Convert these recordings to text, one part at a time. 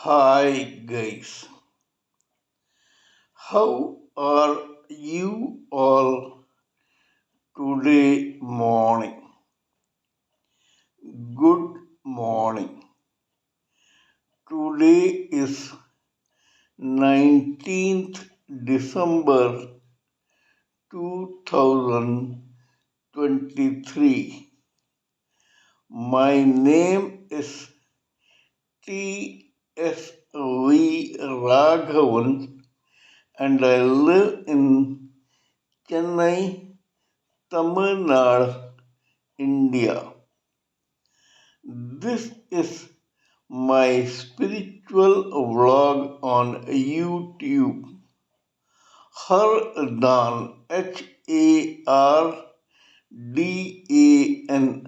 Hi guys, how are you all today morning? Good morning. Today is 19th December 2023. My name is TSV Raghavan and I live in Chennai, Tamil Nadu, India. This is my spiritual vlog on YouTube. HARDAN, HARDAN,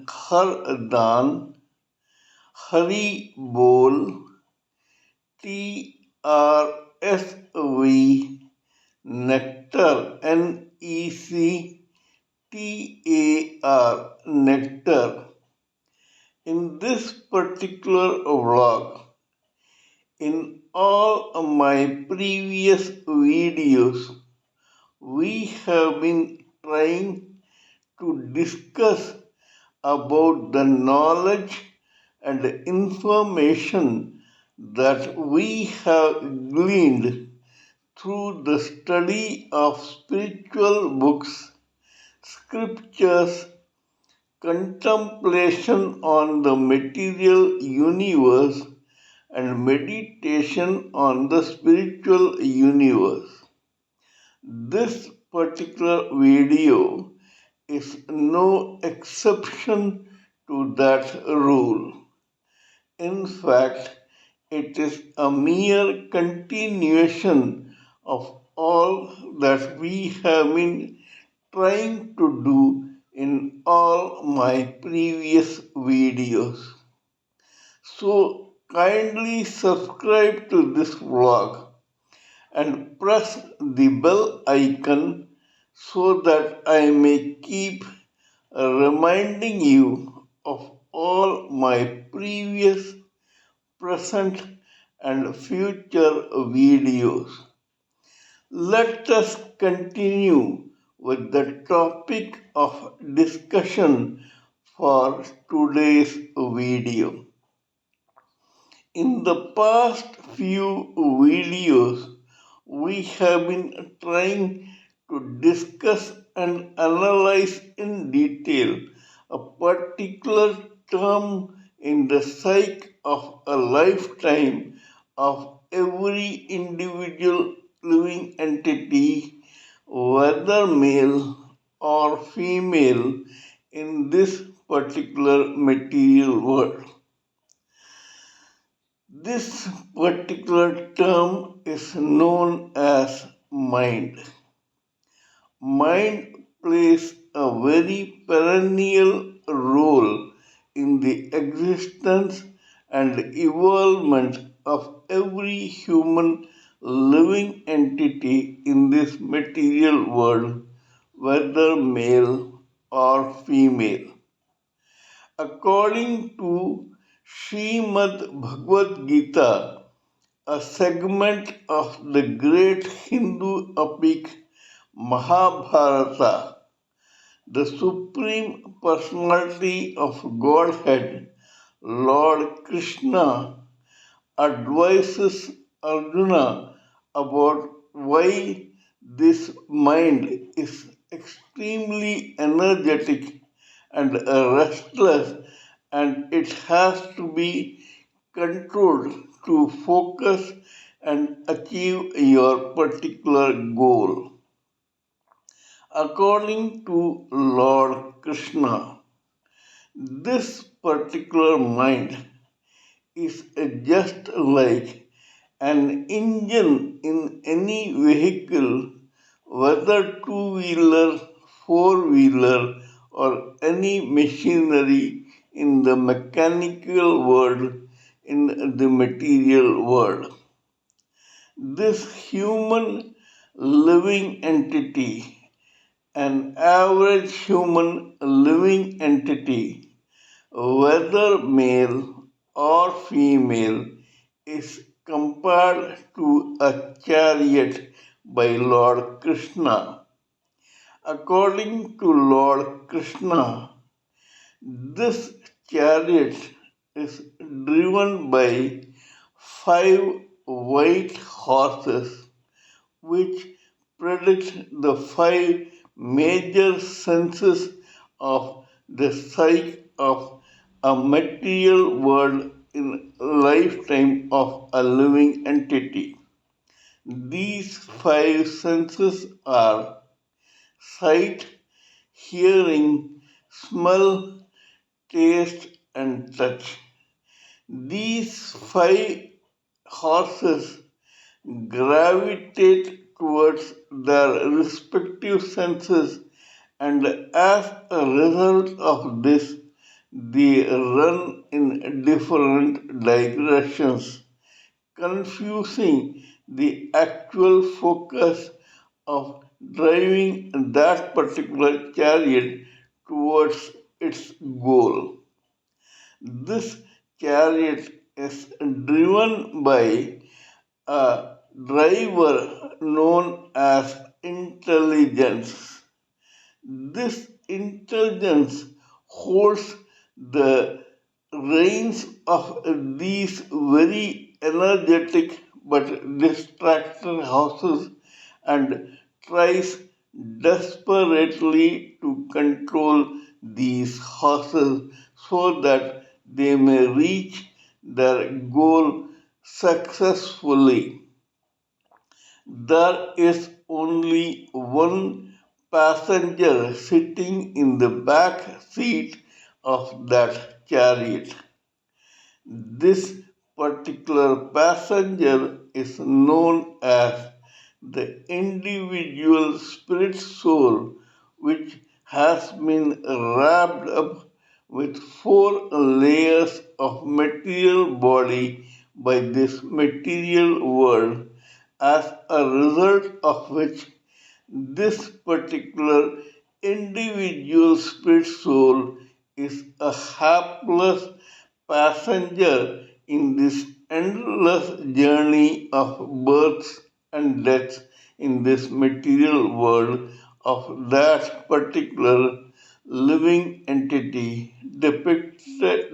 HARDAN, Haribol, TSV Nectar, NECTAR, Nectar. In this particular vlog, in all my previous videos, we have been trying to discuss about the knowledge and information that we have gleaned through the study of spiritual books, scriptures, contemplation on the material universe, and meditation on the spiritual universe. This particular video is no exception to that rule. In fact, it is a mere continuation of all that we have been trying to do in all my previous videos. So kindly subscribe to this vlog and press the bell icon so that I may keep reminding you of all my previous, present, and future videos. Let us continue with the topic of discussion for today's video. In the past few videos, we have been trying to discuss and analyze in detail a particular term in the psyche of a lifetime of every individual living entity, whether male or female, in this particular material world. This particular term is known as mind. Mind plays a very perennial role in the existence and evolvement of every human living entity in this material world, whether male or female. According to Srimad Bhagavad Gita, a segment of the great Hindu epic Mahabharata, the Supreme Personality of Godhead, Lord Krishna, advises Arjuna about why this mind is extremely energetic and restless, and it has to be controlled to focus and achieve your particular goal. According to Lord Krishna, this particular mind is just like an engine in any vehicle, whether two-wheeler, four-wheeler, or any machinery in the mechanical world, in the material world. This human living entity, an average human living entity, whether male or female, is compared to a chariot by Lord Krishna. According to Lord Krishna, this chariot is driven by five white horses, which predict the five major senses of the psyche of a material world in lifetime of a living entity. These five senses are sight, hearing, smell, taste, and touch. These five horses gravitate towards their respective senses, and as a result of this, they run in different directions, confusing the actual focus of driving that particular chariot towards its goal. This chariot is driven by a driver known as intelligence. This intelligence holds the reins of these very energetic but distracted horses and tries desperately to control these horses so that they may reach their goal successfully. There is only one passenger sitting in the back seat of that chariot. This particular passenger is known as the individual spirit soul, which has been wrapped up with four layers of material body by this material world, as a result of which this particular individual spirit soul is a hapless passenger in this endless journey of births and deaths in this material world of that particular living entity depicted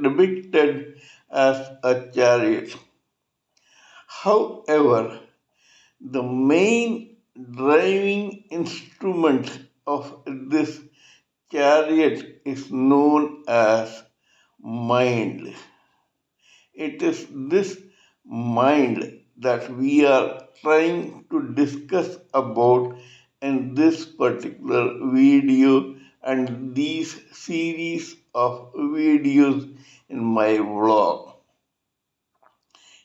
as a chariot. However, the main driving instrument of this chariot is known as mind. It is this mind that we are trying to discuss about in this particular video and these series of videos in my vlog.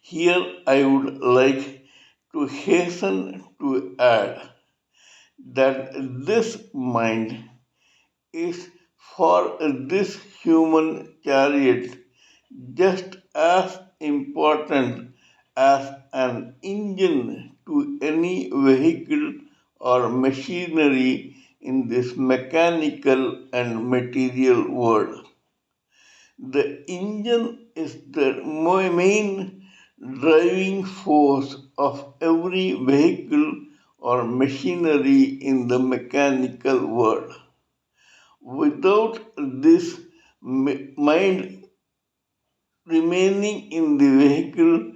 Here I would like to hasten to add that this mind is for this human chariot just as important as an engine to any vehicle or machinery in this mechanical and material world. The engine is the main driving force of every vehicle or machinery in the mechanical world. Without this mind remaining in the vehicle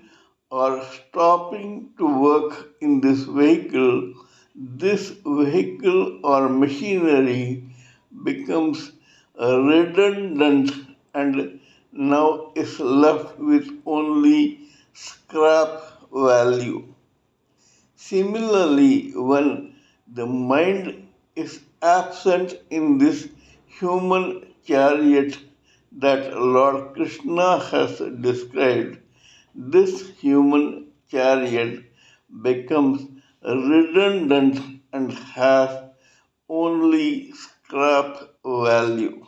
or stopping to work in this vehicle or machinery becomes redundant and now is left with only scrap value. Similarly, when the mind is absent in this human chariot that Lord Krishna has described, this human chariot becomes redundant and has only scrap value.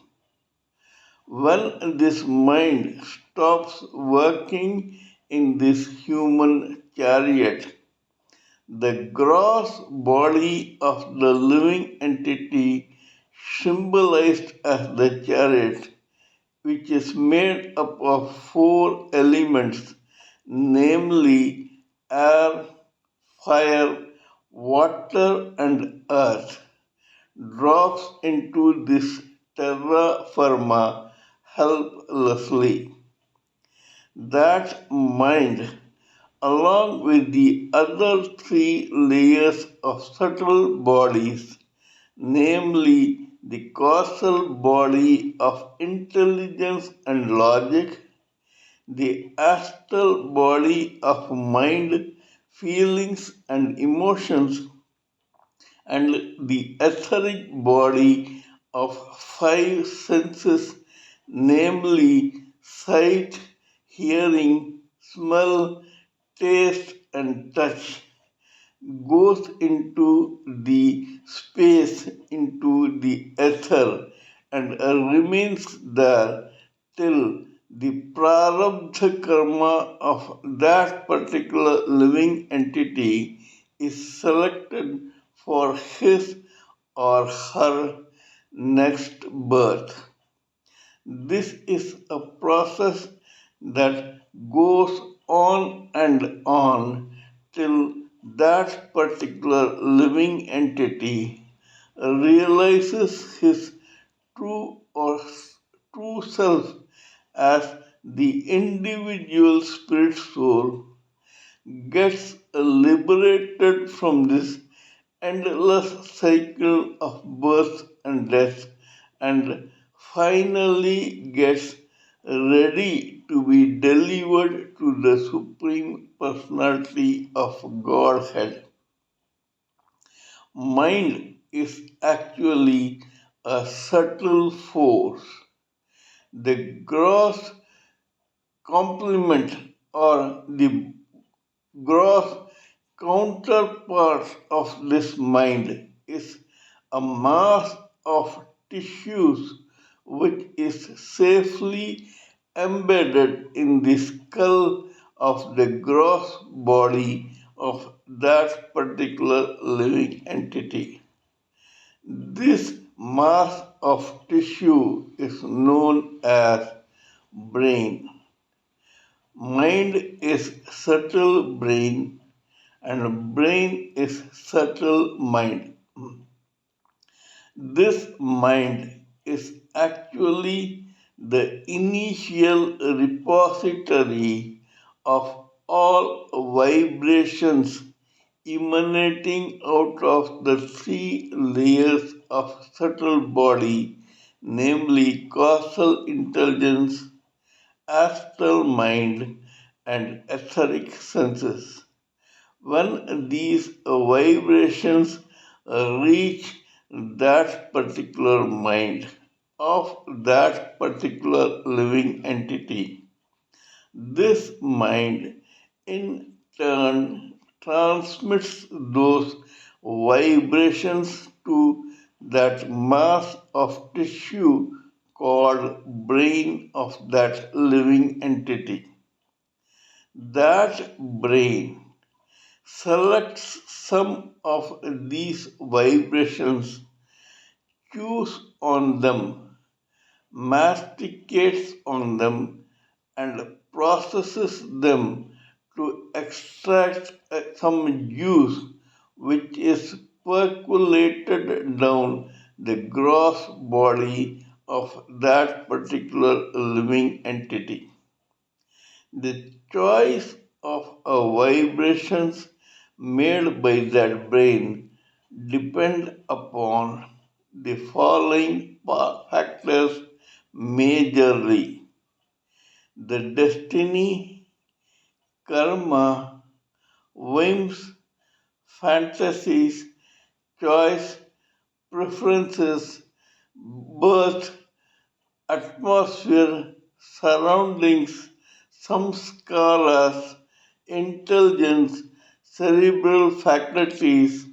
When this mind stops working in this human chariot, the gross body of the living entity, symbolized as the chariot, which is made up of four elements, namely air, fire, water, and earth drops into this terra firma helplessly. That mind, along with the other three layers of subtle bodies, namely the causal body of intelligence and logic, the astral body of mind, feelings, and emotions, and the etheric body of five senses, namely sight, hearing, smell, taste, and touch, goes into the space, into the ether, and remains there till the prarabdha karma of that particular living entity is selected for his or her next birth. This is a process that goes on and on till that particular living entity realizes his true or true self as the individual spirit soul, gets liberated from this endless cycle of birth and death, and finally gets ready to be delivered to the Supreme Personality of Godhead. Mind is actually a subtle force. The gross complement or the gross counterpart of this mind is a mass of tissues which is safely embedded in the skull of the gross body of that particular living entity. This mass of tissue is known as brain. Mind is subtle brain and brain is subtle mind. This mind is actually the initial repository of all vibrations emanating out of the three layers of subtle body, namely causal intelligence, astral mind, and etheric senses. When these vibrations reach that particular mind of that particular living entity, this mind in turn transmits those vibrations to that mass of tissue called brain of that living entity. That brain selects some of these vibrations, chews on them, masticates on them, and processes them to extract some juice which is percolated down the gross body of that particular living entity. The choice of vibrations made by that brain depend upon the following factors majorly: the destiny, karma, whims, fantasies, choice, preferences, birth, atmosphere, surroundings, samskaras, intelligence, cerebral faculties,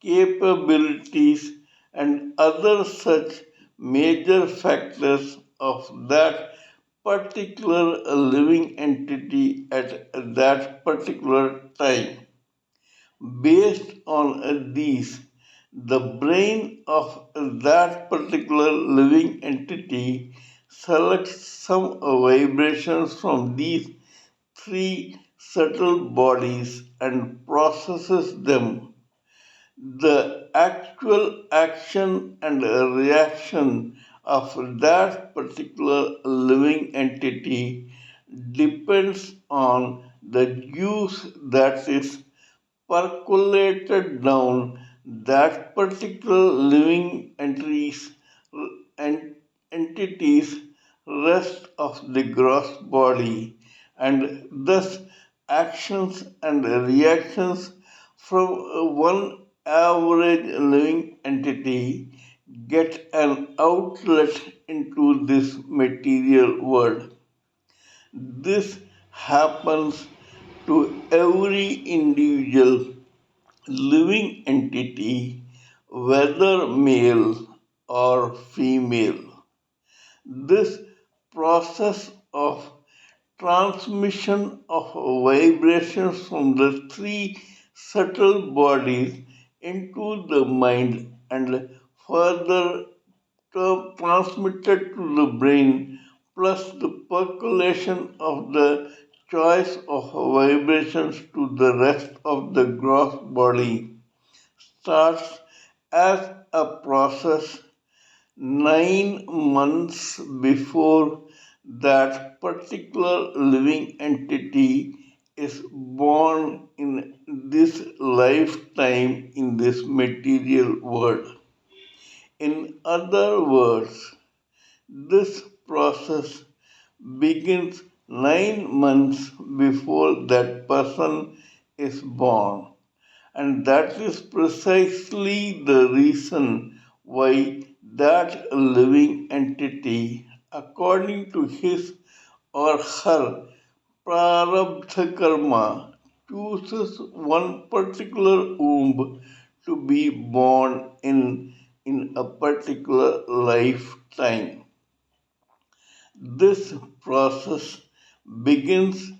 capabilities, and other such major factors of that particular living entity at that particular time. Based on these, the brain of that particular living entity selects some vibrations from these three subtle bodies and processes them. The actual action and reaction of that particular living entity depends on the juice that is percolated down that particular living entity's rest of the gross body, and thus actions and reactions from one average living entity get an outlet into this material world. This happens to every individual living entity, whether male or female. This process of transmission of vibrations from the three subtle bodies into the mind and further transmitted to the brain, plus the percolation of the choice of vibrations to the rest of the gross body, starts as a process 9 months before that particular living entity is born in this lifetime in this material world. In other words, this process begins 9 months before that person is born. And that is precisely the reason why that living entity, according to his or her prarabdha karma, chooses one particular womb to be born in a particular lifetime. This process begins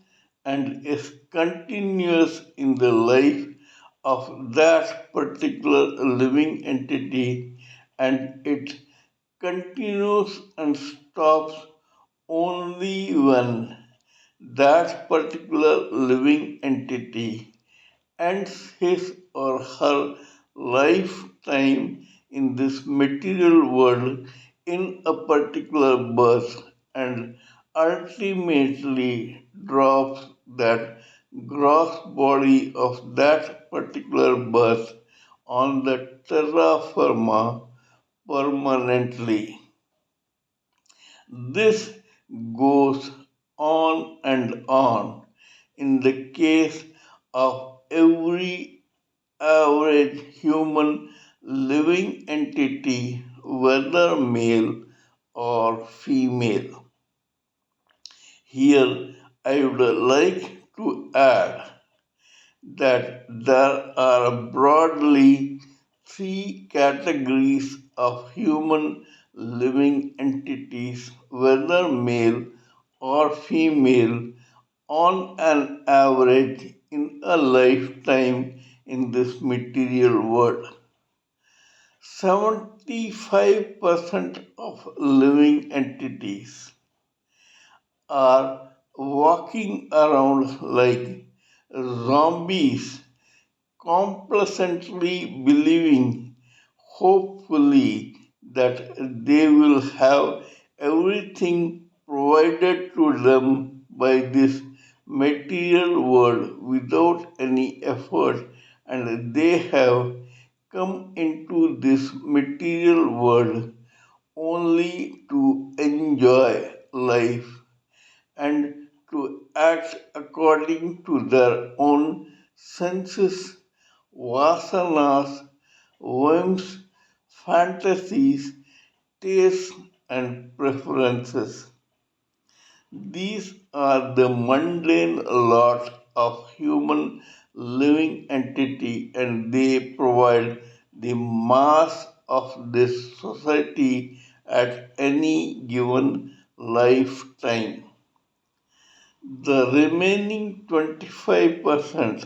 and is continuous in the life of that particular living entity, and it continues and stops only when that particular living entity ends his or her lifetime in this material world in a particular birth and ultimately drops that gross body of that particular birth on the terra firma permanently. This goes on and on in the case of every average human living entity, whether male or female. Here, I would like to add that there are broadly three categories of human living entities, whether male or female, on an average in a lifetime in this material world. 75% of living entities are walking around like zombies, complacently believing, hopefully, that they will have everything provided to them by this material world without any effort, and they have come into this material world only to enjoy life and to act according to their own senses, vasanas, whims, fantasies, tastes, and preferences. These are the mundane lot of human living entity, and they provide the mass of this society at any given lifetime. The remaining 25%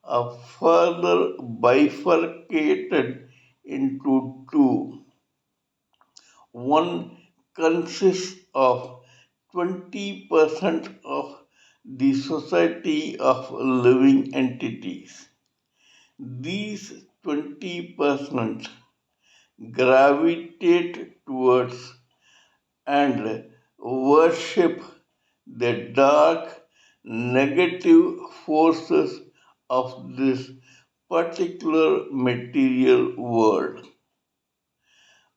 are further bifurcated into two. One consists of 20% of the Society of Living Entities. These 20% gravitate towards and worship the dark negative forces of this particular material world.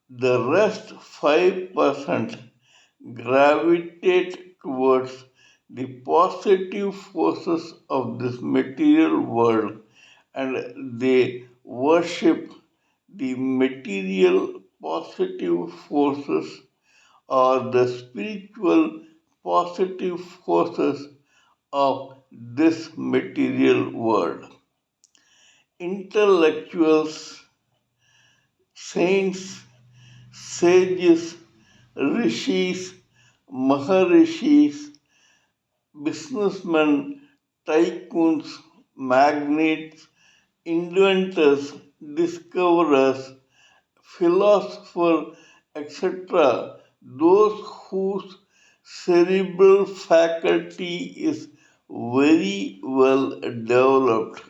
The rest 5% gravitate towards the positive forces of this material world and they worship the material positive forces or the spiritual positive forces of this material world. Intellectuals, saints, sages, rishis, maharishis, businessmen, tycoons, magnates, inventors, discoverers, philosophers, etc., those whose cerebral faculty is very well developed,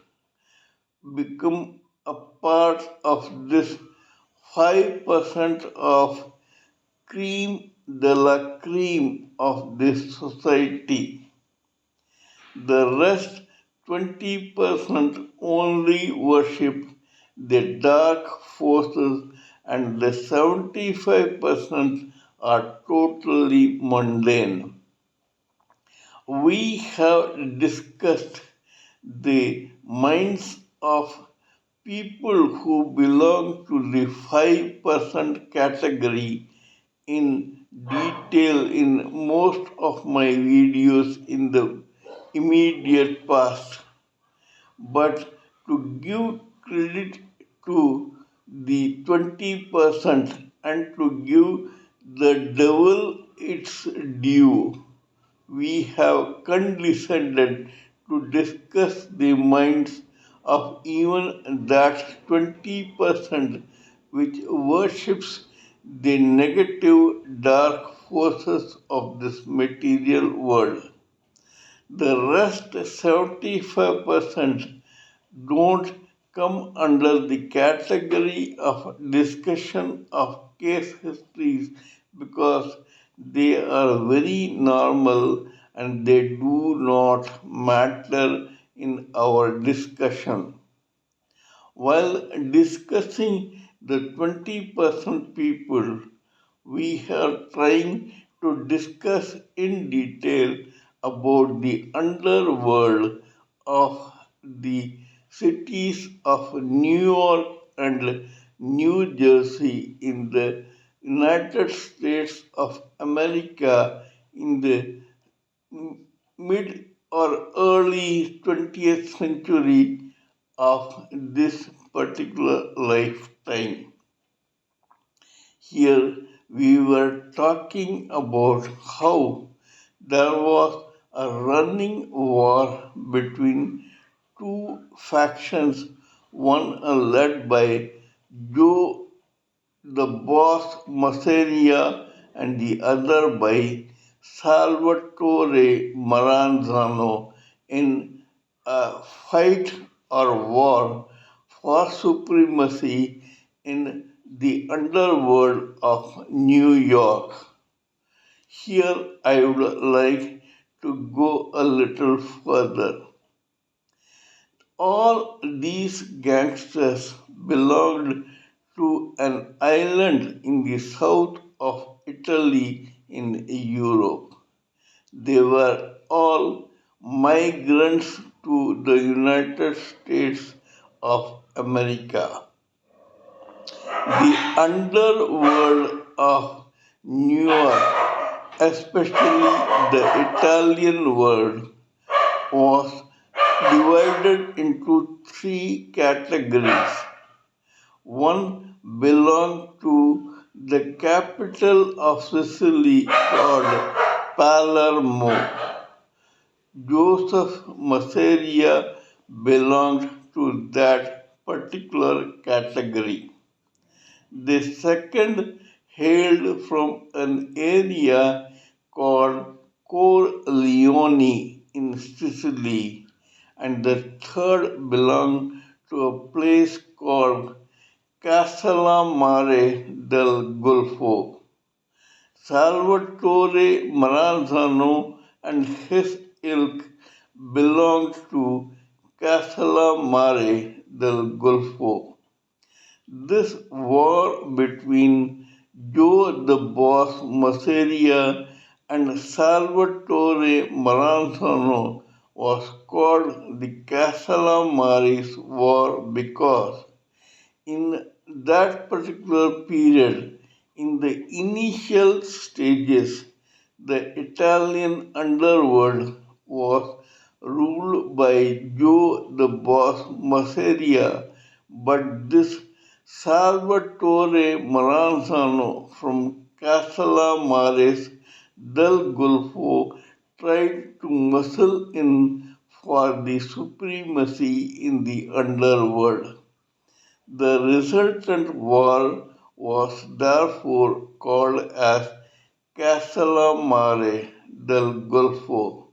become a part of this 5% of cream de la cream of this society. The rest 20% only worship the dark forces and the 75% are totally mundane. We have discussed the minds of people who belong to the 5% category in detail in most of my videos in the immediate past. But to give credit to the 20% and to give the devil its due, we have condescended to discuss the minds of even that 20% which worships the negative dark forces of this material world. The rest 75% don't come under the category of discussion of case histories because they are very normal and they do not matter in our discussion. While discussing the 20% people, we are trying to discuss in detail about the underworld of the cities of New York and New Jersey in the United States of America in the mid or early 20th century of this particular lifetime. Here we were talking about how there was a running war between two factions, one led by Joe the Boss Masseria and the other by Salvatore Maranzano in a fight or war for supremacy in the underworld of New York. Here I would like to go a little further. All these gangsters belonged to an island in the south of Italy in Europe. They were all migrants to the United States of America. The underworld of New York, especially the Italian world, was divided into three categories. One belonged to the capital of Sicily called Palermo. Joseph Masseria belonged to that particular category. The second hailed from an area called Corleone in Sicily, and the third belonged to a place called Castellammare del Golfo. Salvatore Maranzano and his ilk belonged to Castellammare del Golfo. This war between Joe the Boss Masseria and Salvatore Maranzano was called the Castellammares War because in that particular period, in the initial stages, the Italian underworld was ruled by Joe the Boss Masseria, but this Salvatore Maranzano from Castellammare del Golfo tried to muscle in for the supremacy in the underworld. The resultant war was therefore called as Castellammare del Golfo.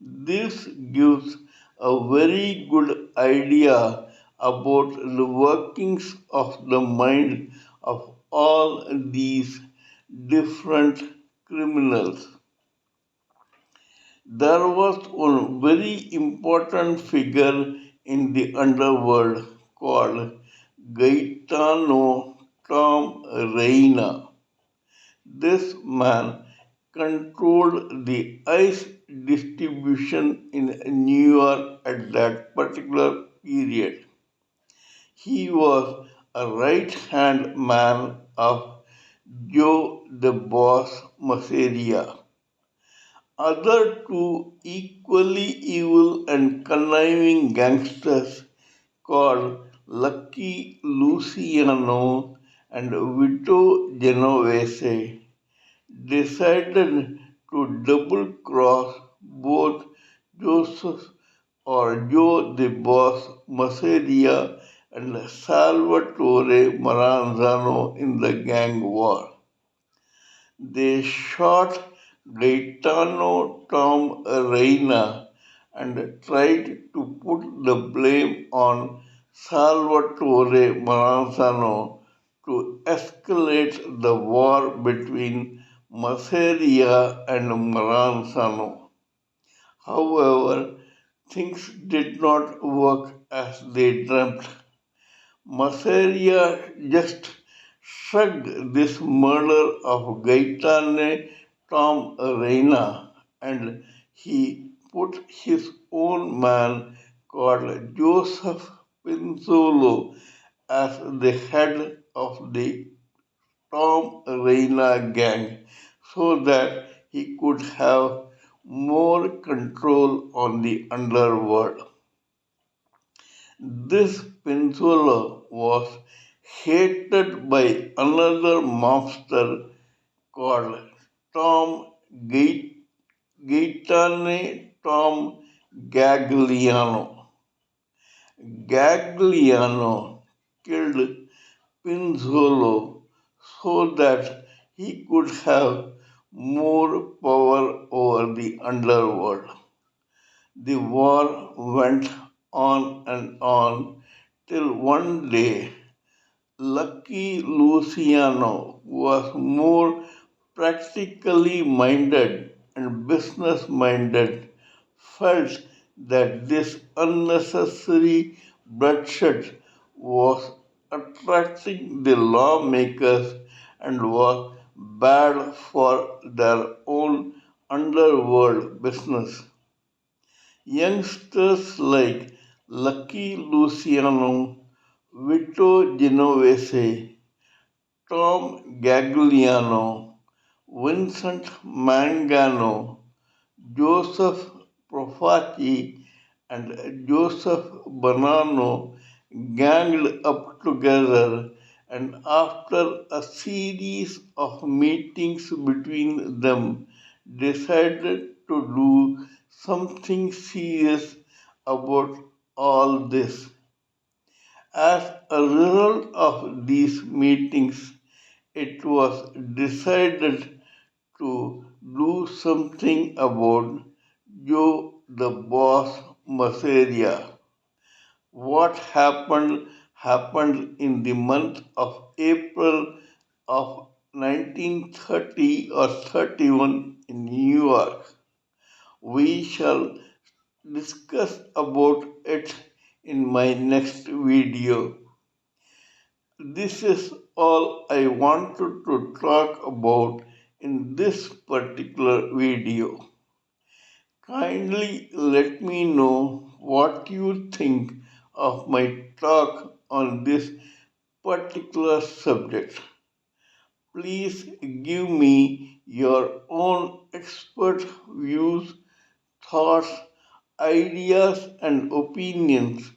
This gives a very good idea about the workings of the mind of all these different criminals. There was one very important figure in the underworld called Gaetano Tom Reina. This man controlled the ice distribution in New York at that particular period. He was a right hand man of Joe the Boss Masseria. Other two equally evil and conniving gangsters called Lucky Luciano and Vito Genovese decided to double cross both Joseph or Joe the Boss Masseria and Salvatore Maranzano in the gang war. They shot Gaetano Tom Reina and tried to put the blame on Salvatore Maranzano to escalate the war between Masseria and Maranzano. However, things did not work as they dreamt. Masseria just shrugged this murder of Gaetano Tom Reina and he put his own man called Joseph Pinzolo as the head of the Tom Reina gang so that he could have more control on the underworld. This peninsula was hated by another mobster called Tom Gaetane Tom Gagliano. Gagliano killed Pinzolo so that he could have more power over the underworld. The war went on till one day Lucky Luciano was more practically minded and business minded, felt that this unnecessary bloodshed was attracting the lawmakers and was bad for their own underworld business. Youngsters like Lucky Luciano, Vito Genovese, Tom Gagliano, Vincent Mangano, Joseph Profaci, and Joseph Bonanno ganged up together and after a series of meetings between them decided to do something serious about all this. As a result of these meetings, it was decided to do something about Joe the boss Maseria. What happened in the month of April of 1930 or 31 in New York. We shall discuss about it in my next video. This is all I wanted to talk about in this particular video. Kindly let me know what you think of my talk on this particular subject. Please give me your own expert views, thoughts, ideas, and opinions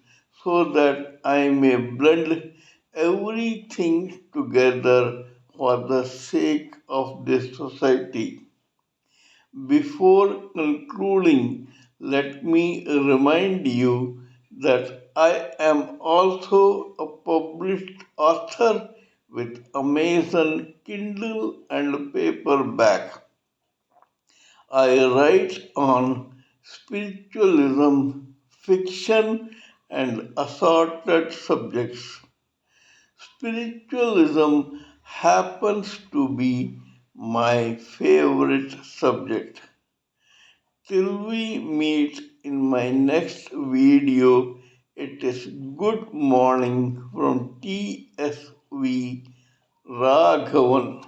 so that I may blend everything together for the sake of this society. Before concluding, let me remind you that I am also a published author with Amazon Kindle and paperback. I write on spiritualism, fiction, and assorted subjects. Spiritualism happens to be my favorite subject. Till we meet in my next video, it is good morning from TSV Raghavan.